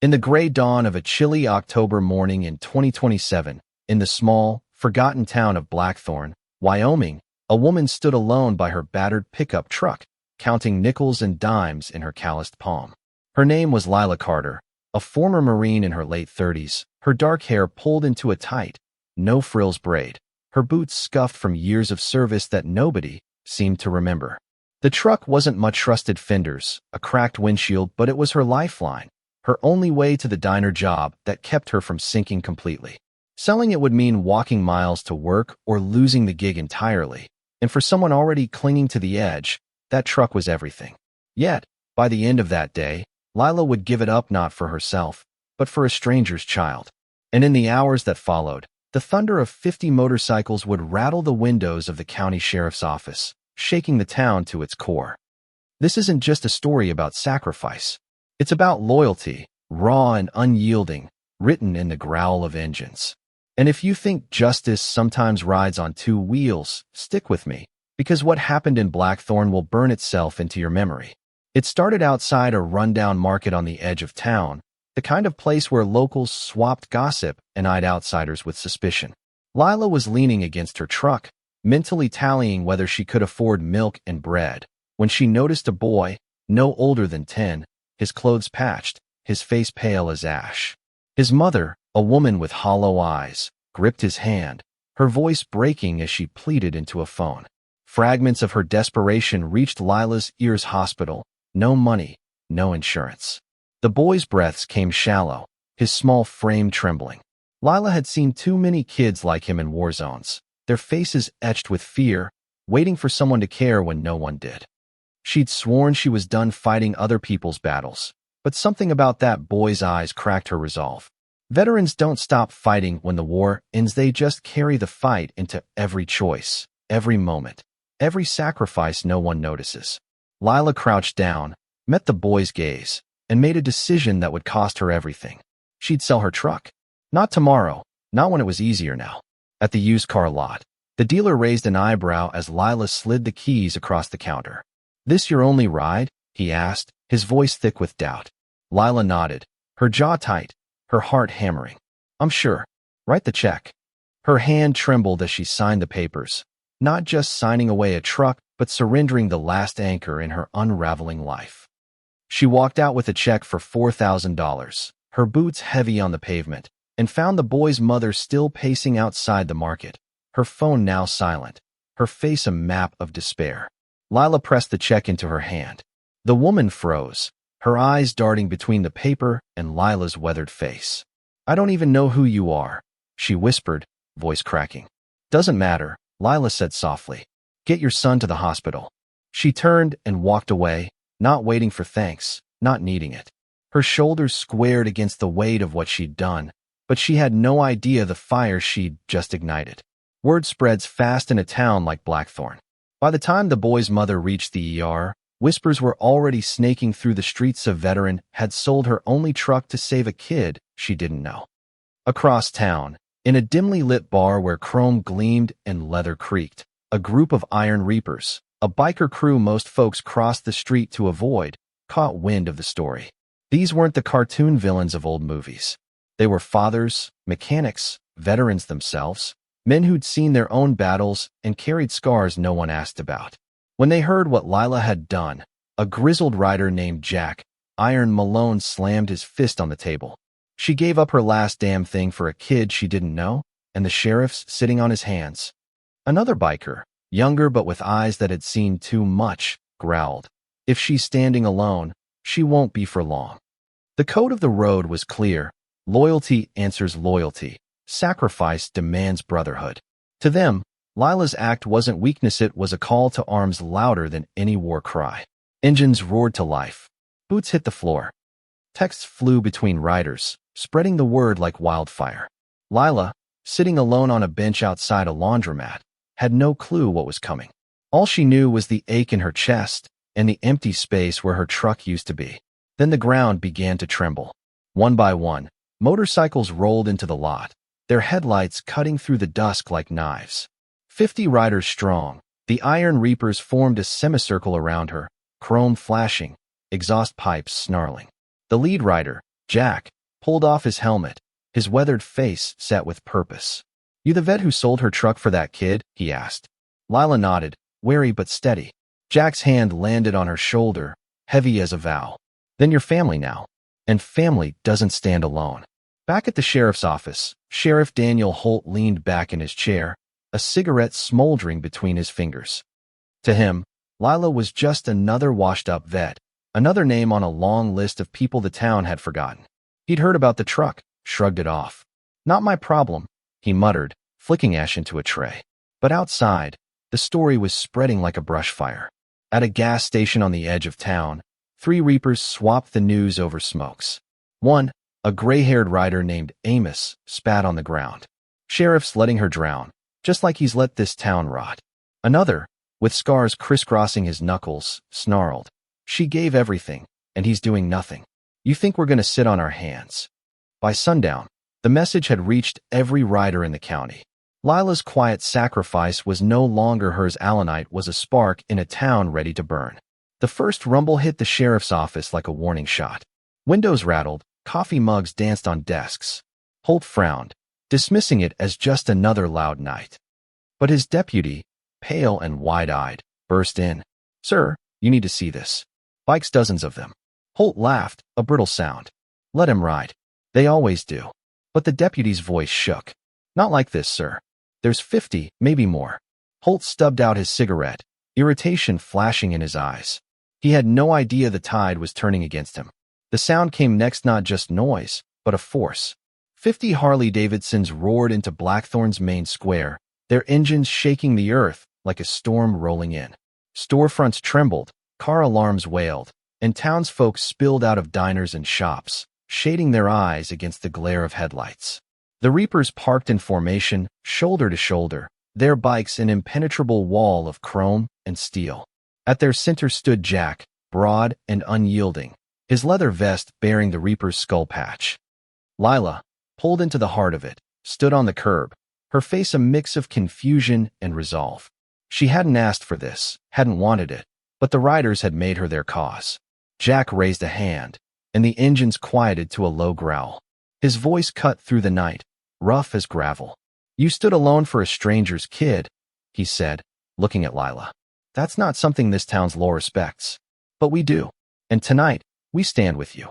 In the gray dawn of a chilly October morning in 2027, in the small, forgotten town of Blackthorn, Wyoming, a woman stood alone by her battered pickup truck, counting nickels and dimes in her calloused palm. Her name was Lila Carter, a former Marine in her late 30s, her dark hair pulled into a tight, no-frills braid, her boots scuffed from years of service that nobody seemed to remember. The truck wasn't much rusted fenders, a cracked windshield, but it was her lifeline, her only way to the diner job that kept her from sinking completely. Selling it would mean walking miles to work or losing the gig entirely, and for someone already clinging to the edge, that truck was everything. Yet, by the end of that day, Lila would give it up not for herself, but for a stranger's child. And in the hours that followed, the thunder of 50 motorcycles would rattle the windows of the county sheriff's office, shaking the town to its core. This isn't just a story about sacrifice. It's about loyalty, raw and unyielding, written in the growl of engines. And if you think justice sometimes rides on two wheels, stick with me, because what happened in Blackthorn will burn itself into your memory. It started outside a rundown market on the edge of town, the kind of place where locals swapped gossip and eyed outsiders with suspicion. Lila was leaning against her truck, mentally tallying whether she could afford milk and bread, when she noticed a boy, no older than 10, his clothes patched, his face pale as ash. His mother, a woman with hollow eyes, gripped his hand, her voice breaking as she pleaded into a phone. Fragments of her desperation reached Lila's ears. Hospital, no money, no insurance. The boy's breaths came shallow, his small frame trembling. Lila had seen too many kids like him in war zones, their faces etched with fear, waiting for someone to care when no one did. She'd sworn she was done fighting other people's battles, but something about that boy's eyes cracked her resolve. Veterans don't stop fighting when the war ends, they just carry the fight into every choice, every moment, every sacrifice no one notices. Lila crouched down, met the boy's gaze, and made a decision that would cost her everything. She'd sell her truck. Not tomorrow, not when it was easier now. At the used car lot, the dealer raised an eyebrow as Lila slid the keys across the counter. "This your only ride?" he asked, his voice thick with doubt. Lila nodded, her jaw tight, her heart hammering. "I'm sure. Write the check." Her hand trembled as she signed the papers, not just signing away a truck, but surrendering the last anchor in her unraveling life. She walked out with a check for $4,000, her boots heavy on the pavement, and found the boy's mother still pacing outside the market, her phone now silent, her face a map of despair. Lila pressed the check into her hand. The woman froze, her eyes darting between the paper and Lila's weathered face. "I don't even know who you are," she whispered, voice cracking. "Doesn't matter," Lila said softly. "Get your son to the hospital." She turned and walked away, not waiting for thanks, not needing it. Her shoulders squared against the weight of what she'd done, but she had no idea the fire she'd just ignited. Word spreads fast in a town like Blackthorn. By the time the boy's mother reached the ER, whispers were already snaking through the streets. A veteran had sold her only truck to save a kid she didn't know. Across town, in a dimly lit bar where chrome gleamed and leather creaked, a group of Iron Reapers, a biker crew most folks crossed the street to avoid, caught wind of the story. These weren't the cartoon villains of old movies. They were fathers, mechanics, veterans themselves, men who'd seen their own battles and carried scars no one asked about. When they heard what Lila had done, a grizzled rider named Jack, Iron Malone, slammed his fist on the table. She gave up her last damn thing for a kid she didn't know, and the sheriff's sitting on his hands. Another biker, younger but with eyes that had seen too much, growled, "If she's standing alone, she won't be for long." The code of the road was clear. Loyalty answers loyalty. Sacrifice demands brotherhood. To them, Lila's act wasn't weakness, it was a call to arms louder than any war cry. Engines roared to life. Boots hit the floor. Texts flew between riders, spreading the word like wildfire. Lila, sitting alone on a bench outside a laundromat, had no clue what was coming. All she knew was the ache in her chest and the empty space where her truck used to be. Then the ground began to tremble. One by one, motorcycles rolled into the lot, their headlights cutting through the dusk like knives. 50 riders strong, the Iron Reapers formed a semicircle around her, chrome flashing, exhaust pipes snarling. The lead rider, Jack, pulled off his helmet. His weathered face set with purpose. "You the vet who sold her truck for that kid?" he asked. Lila nodded, wary but steady. Jack's hand landed on her shoulder, heavy as a vow. "Then you're family now. And family doesn't stand alone." Back at the sheriff's office, Sheriff Daniel Holt leaned back in his chair, a cigarette smoldering between his fingers. To him, Lila was just another washed-up vet, another name on a long list of people the town had forgotten. He'd heard about the truck, shrugged it off. "Not my problem," he muttered, flicking ash into a tray. But outside, the story was spreading like a brush fire. At a gas station on the edge of town, 3 reapers swapped the news over smokes. One, a gray-haired rider named Amos, spat on the ground. "Sheriff's letting her drown, just like he's let this town rot." Another, with scars crisscrossing his knuckles, snarled, "She gave everything, and he's doing nothing. You think we're going to sit on our hands?" By sundown, the message had reached every rider in the county. Lila's quiet sacrifice was no longer hers. Allenite was a spark in a town ready to burn. The first rumble hit the sheriff's office like a warning shot. Windows rattled, coffee mugs danced on desks. Holt frowned, dismissing it as just another loud night. But his deputy, pale and wide-eyed, burst in. "Sir, you need to see this. Bikes, dozens of them." Holt laughed, a brittle sound. "Let him ride. They always do." But the deputy's voice shook. "Not like this, sir. There's 50, maybe more." Holt stubbed out his cigarette, irritation flashing in his eyes. He had no idea the tide was turning against him. The sound came next, not just noise, but a force. 50 Harley-Davidsons roared into Blackthorn's main square, their engines shaking the earth like a storm rolling in. Storefronts trembled, car alarms wailed, and townsfolk spilled out of diners and shops, shading their eyes against the glare of headlights. The reapers parked in formation, shoulder to shoulder, their bikes an impenetrable wall of chrome and steel. At their center stood Jack, broad and unyielding, his leather vest bearing the reaper's skull patch. Lila, pulled into the heart of it, stood on the curb, her face a mix of confusion and resolve. She hadn't asked for this, hadn't wanted it, but the riders had made her their cause. Jack raised a hand, and the engines quieted to a low growl. His voice cut through the night, rough as gravel. "You stood alone for a stranger's kid," he said, looking at Lila. "That's not something this town's law respects. But we do. And tonight, we stand with you."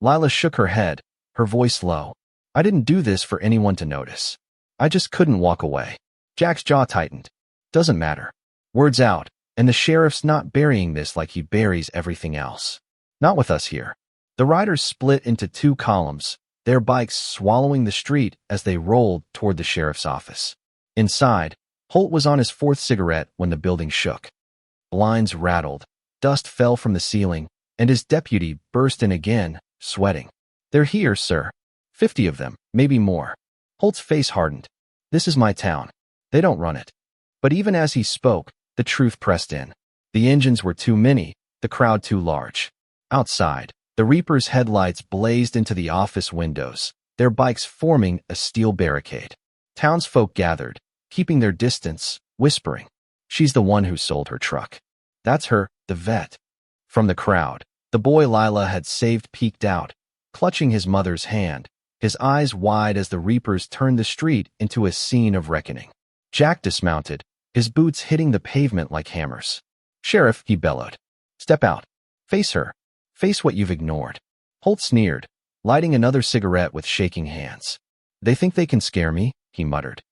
Lila shook her head, her voice low. "I didn't do this for anyone to notice. I just couldn't walk away." Jack's jaw tightened. "Doesn't matter. Word's out, and the sheriff's not burying this like he buries everything else. Not with us here." The riders split into 2 columns, their bikes swallowing the street as they rolled toward the sheriff's office. Inside, Holt was on his 4th cigarette when the building shook. Blinds rattled, dust fell from the ceiling, and his deputy burst in again, sweating. "They're here, sir. 50 of them, maybe more." Holt's face hardened. "This is my town. They don't run it." But even as he spoke, the truth pressed in. The engines were too many, the crowd too large. Outside, the reapers' headlights blazed into the office windows, their bikes forming a steel barricade. Townsfolk gathered, keeping their distance, whispering, "She's the one who sold her truck. That's her, the vet." From the crowd, the boy Lila had saved peeked out, clutching his mother's hand, his eyes wide as the reapers turned the street into a scene of reckoning. Jack dismounted, his boots hitting the pavement like hammers. "Sheriff," he bellowed. "Step out. Face her. Face what you've ignored." Holt sneered, lighting another cigarette with shaking hands. "They think they can scare me," he muttered.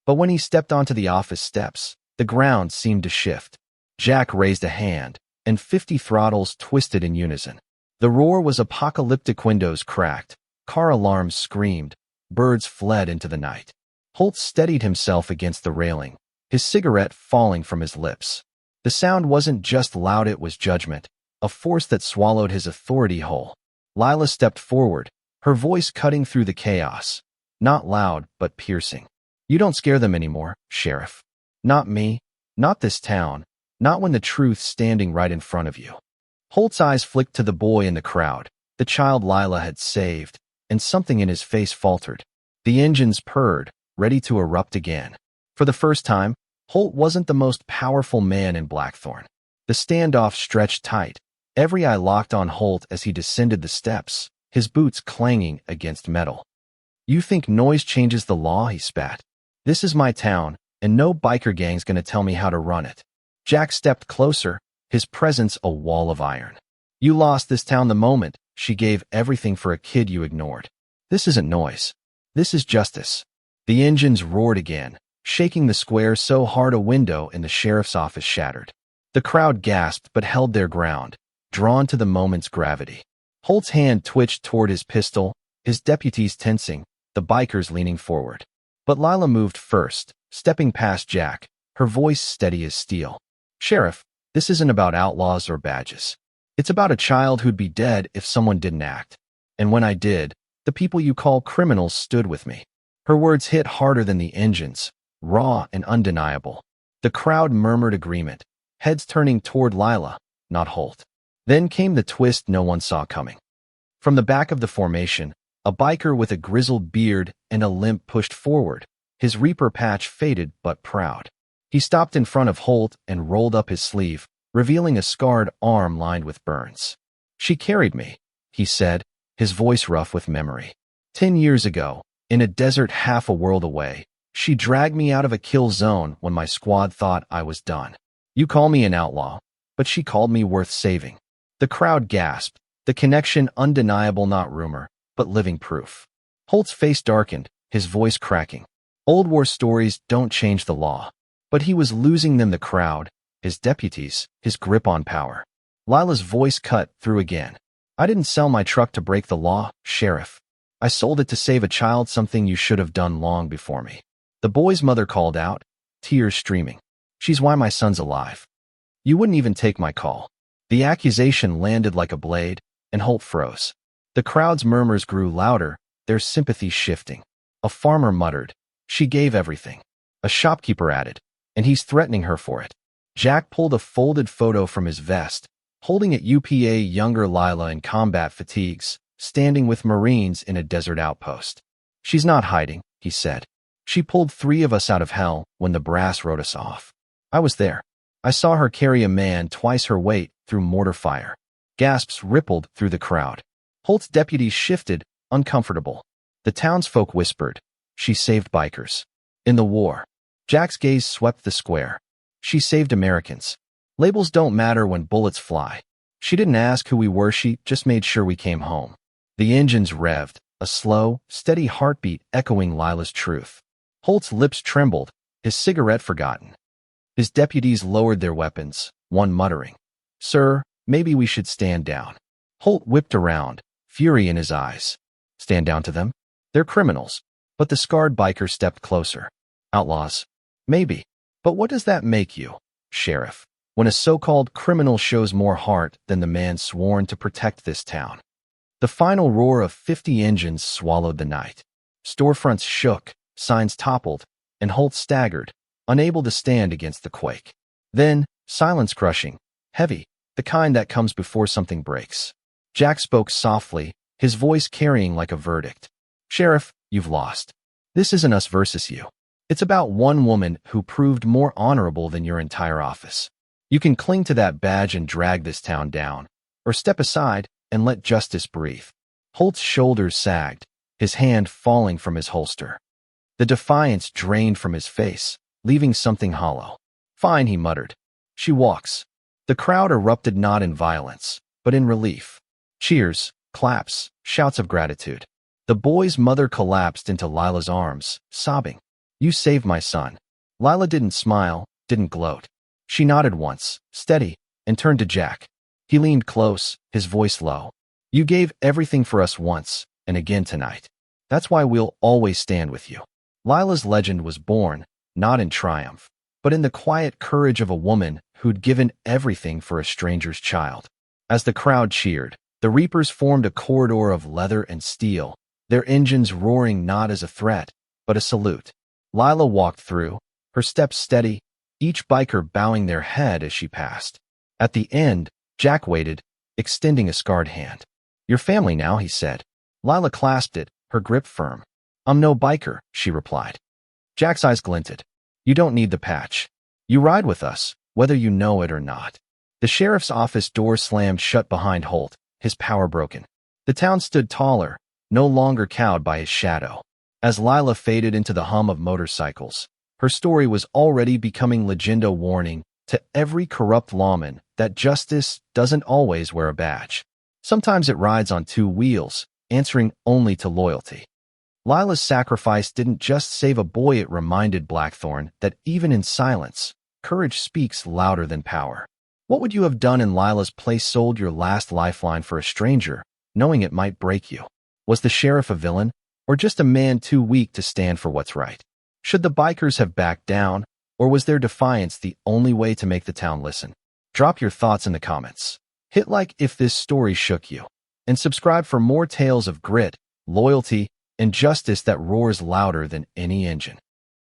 But when he stepped onto the office steps, the ground seemed to shift. Jack raised a hand, and 50 throttles twisted in unison. The roar was apocalyptic. Windows cracked, car alarms screamed, birds fled into the night. Holt steadied himself against the railing, his cigarette falling from his lips. The sound wasn't just loud, it was judgment, a force that swallowed his authority whole. Lila stepped forward, her voice cutting through the chaos. Not loud, but piercing. "You don't scare them anymore, Sheriff. Not me, not this town, not when the truth's standing right in front of you." Holt's eyes flicked to the boy in the crowd, the child Lila had saved, and something in his face faltered. The engines purred, ready to erupt again. For the first time, Holt wasn't the most powerful man in Blackthorn. The standoff stretched tight, every eye locked on Holt as he descended the steps, his boots clanging against metal. "You think noise changes the law?" he spat. "This is my town, and no biker gang's gonna tell me how to run it." Jack stepped closer, his presence a wall of iron. "You lost this town the moment she gave everything for a kid you ignored. This isn't noise. This is justice." The engines roared again, shaking the square so hard a window in the sheriff's office shattered. The crowd gasped but held their ground, drawn to the moment's gravity. Holt's hand twitched toward his pistol, his deputies tensing, the bikers leaning forward. But Lila moved first, stepping past Jack, her voice steady as steel. "Sheriff, this isn't about outlaws or badges. It's about a child who'd be dead if someone didn't act. And when I did, the people you call criminals stood with me." Her words hit harder than the engines, raw and undeniable. The crowd murmured agreement, heads turning toward Lila, not Holt. Then came the twist no one saw coming. From the back of the formation, a biker with a grizzled beard and a limp pushed forward, his reaper patch faded but proud. He stopped in front of Holt and rolled up his sleeve, revealing a scarred arm lined with burns. "She carried me," he said, his voice rough with memory. 10 years ago, in a desert half a world away, she dragged me out of a kill zone when my squad thought I was done. You call me an outlaw, but she called me worth saving." The crowd gasped, the connection undeniable, not rumor, but living proof. Holt's face darkened, his voice cracking. Old war stories don't change the law. But he was losing them, the crowd, his deputies, his grip on power. Lila's voice cut through again. "I didn't sell my truck to break the law, Sheriff. I sold it to save a child, something you should have done long before me." The boy's mother called out, tears streaming. "She's why my son's alive. You wouldn't even take my call." The accusation landed like a blade, and Holt froze. The crowd's murmurs grew louder, their sympathy shifting. A farmer muttered, "She gave everything." A shopkeeper added, "And he's threatening her for it." Jack pulled a folded photo from his vest, holding it UPA younger Lila in combat fatigues, standing with Marines in a desert outpost. "She's not hiding," he said. "She pulled 3 of us out of hell when the brass wrote us off. I was there. I saw her carry a man twice her weight through mortar fire." Gasps rippled through the crowd. Holt's deputies shifted, uncomfortable. The townsfolk whispered, "She saved bikers. In the war." Jack's gaze swept the square. "She saved Americans. Labels don't matter when bullets fly. She didn't ask who we were, she just made sure we came home." The engines revved, a slow, steady heartbeat echoing Lila's truth. Holt's lips trembled, his cigarette forgotten. His deputies lowered their weapons, one muttering, "Sir, maybe we should stand down." Holt whipped around, fury in his eyes. Stand down to them? They're criminals. But the scarred biker stepped closer. "Outlaws? Maybe. But what does that make you, Sheriff, when a so-called criminal shows more heart than the man sworn to protect this town?" The final roar of 50 engines swallowed the night. Storefronts shook, signs toppled, and Holt staggered, unable to stand against the quake. Then, silence crushing, heavy, the kind that comes before something breaks. Jack spoke softly, his voice carrying like a verdict. "Sheriff, you've lost. This isn't us versus you. It's about one woman who proved more honorable than your entire office. You can cling to that badge and drag this town down, or step aside and let justice breathe." Holt's shoulders sagged, his hand falling from his holster. The defiance drained from his face, leaving something hollow. "Fine," he muttered. "She walks." The crowd erupted not in violence, but in relief. Cheers, claps, shouts of gratitude. The boy's mother collapsed into Lila's arms, sobbing. "You saved my son." Lila didn't smile, didn't gloat. She nodded once, steady, and turned to Jack. He leaned close, his voice low. "You gave everything for us once, and again tonight. That's why we'll always stand with you." Lila's legend was born, not in triumph, but in the quiet courage of a woman who'd given everything for a stranger's child. As the crowd cheered, the Reapers formed a corridor of leather and steel, their engines roaring not as a threat, but a salute. Lila walked through, her steps steady, each biker bowing their head as she passed. At the end, Jack waited, extending a scarred hand. "Your family now," he said. Lila clasped it, her grip firm. "I'm no biker," she replied. Jack's eyes glinted. "You don't need the patch. You ride with us, whether you know it or not." The sheriff's office door slammed shut behind Holt, his power broken. The town stood taller, no longer cowed by his shadow. As Lila faded into the hum of motorcycles, her story was already becoming legenda warning to every corrupt lawman that justice doesn't always wear a badge. Sometimes it rides on two wheels, answering only to loyalty. Lila's sacrifice didn't just save a boy, it reminded Blackthorn that even in silence, courage speaks louder than power. What would you have done in Lila's place? Sold your last lifeline for a stranger, knowing it might break you? Was the sheriff a villain, or just a man too weak to stand for what's right? Should the bikers have backed down, or was their defiance the only way to make the town listen? Drop your thoughts in the comments. Hit like if this story shook you, and subscribe for more tales of grit, loyalty, and justice that roars louder than any engine.